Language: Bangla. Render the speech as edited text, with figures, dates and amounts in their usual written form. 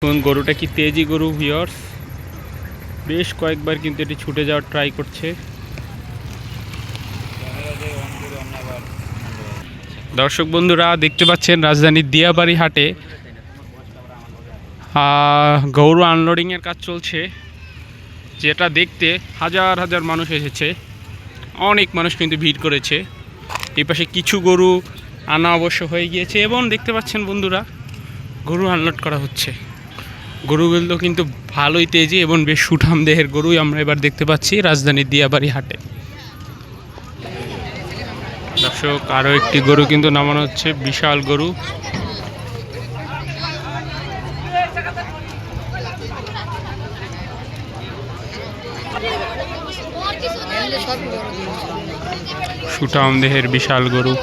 কোন গরুটা কি তেজি গরু ভিউয়ার্স, বেশ কয়েকবার কিন্তু এটি ছুটে যাওয়ার ট্রাই করছে। দর্শক বন্ধুরা দেখতে পাচ্ছেন রাজধানীর দিয়াবাড়ি হাটে গরু আনলোডিংয়ের কাজ চলছে, যেটা দেখতে হাজার হাজার মানুষ এসেছে। অনেক মানুষ কিন্তু ভিড় করেছে। এই পাশে কিছু গরু আনা অবশ্য হয়ে গিয়েছে এবং দেখতে পাচ্ছেন বন্ধুরা গরু আনলোড করা হচ্ছে। গরুগুলো কিন্তু ভালোই তেজি এবং বেশ সুঠাম দেহের গরুই আমরা এবার দেখতে পাচ্ছি রাজধানীর দিয়াবাড়ি হাটে। দর্শক আরও একটি গরু কিন্তু নামানো হচ্ছে, বিশাল গরু। সুঠাম দেহের বিশাল গরু।